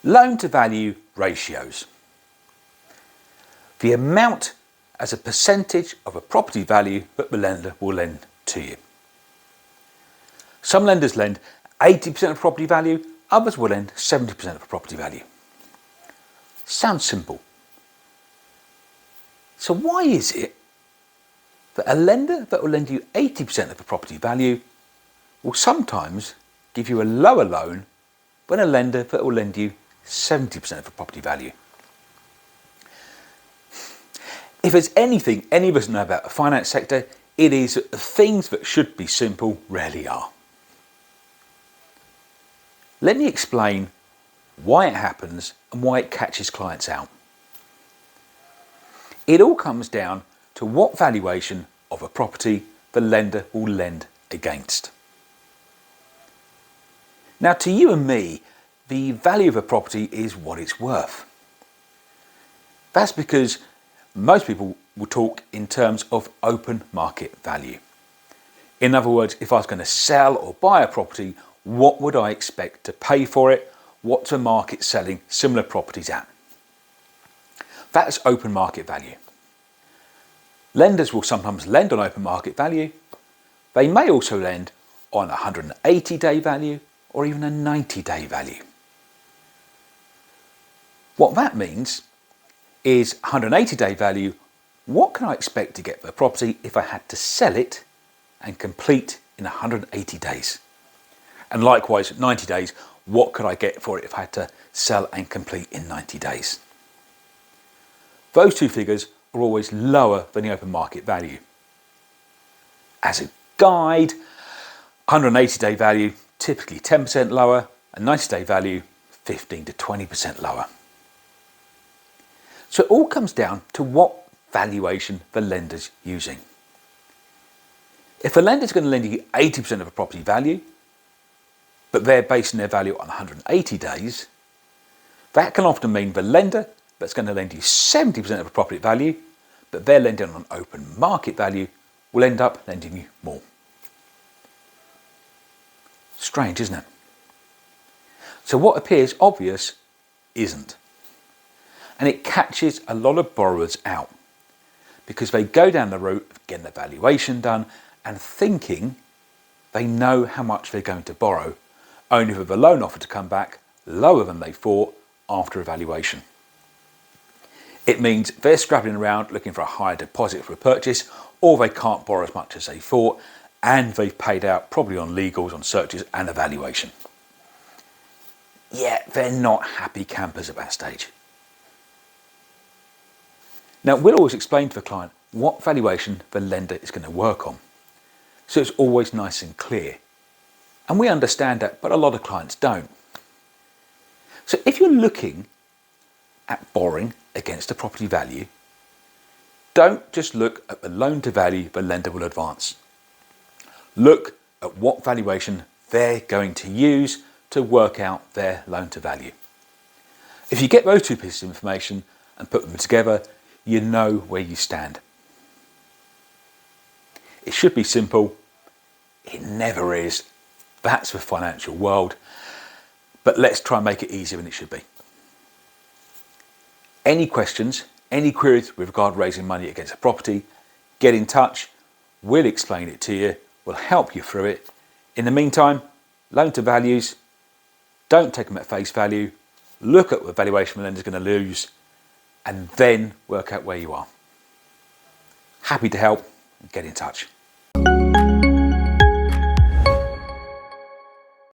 Loan to value ratios. The amount as a percentage of a property value that the lender will lend to you. Some lenders lend 80% of property value, others will lend 70% of property value. Sounds simple. So why is it that a lender that will lend you 80% of the property value will sometimes give you a lower loan than a lender that will lend you 70% of the property value? If there's anything any of us know about the finance sector, it is that the things that should be simple rarely are. Let me explain why it happens and why it catches clients out. It all comes down to what valuation of a property the lender will lend against. Now, to you and me, the value of a property is what it's worth. That's because most people will talk in terms of open market value. In other words, if I was going to sell or buy a property, what would I expect to pay for it? What's the market selling similar properties at? That's open market value. Lenders will sometimes lend on open market value. They may also lend on a 180-day value or even a 90-day value. What that means is 180-day value. What can I expect to get for a property if I had to sell it and complete in 180 days? And likewise, 90 days, what could I get for it if I had to sell and complete in 90 days? Those two figures are always lower than the open market value. As a guide, 180-day value, typically 10% lower, and 90-day value, 15 to 20% lower. So it all comes down to what valuation the lender's using. If a lender's going to lend you 80% of a property value, but they're basing their value on 180 days, that can often mean the lender that's going to lend you 70% of a property value, but they're lending on open market value, will end up lending you more. Strange, isn't it? So what appears obvious isn't. And it catches a lot of borrowers out because they go down the route of getting the valuation done and thinking they know how much they're going to borrow, only for the loan offer to come back lower than they thought after evaluation. It means they're scrabbling around looking for a higher deposit for a purchase, or they can't borrow as much as they thought, and they've paid out probably on legals, on searches and evaluation. Yet they're not happy campers at that stage. Now, we'll always explain to the client what valuation the lender is going to work on, so it's always nice and clear. And we understand that, but a lot of clients don't. So if you're looking at borrowing against a property value, don't just look at the loan to value the lender will advance. Look at what valuation they're going to use to work out their loan to value. If you get those two pieces of information and put them together, you know where you stand. It should be simple. It never is. That's the financial world. But let's try and make it easier than it should be. Any questions, any queries with regard to raising money against a property, get in touch. We'll explain it to you. We'll help you through it. In the meantime, loan to values, don't take them at face value. Look at what valuation the lender's going to lose and then work out where you are. Happy to help. Get in touch.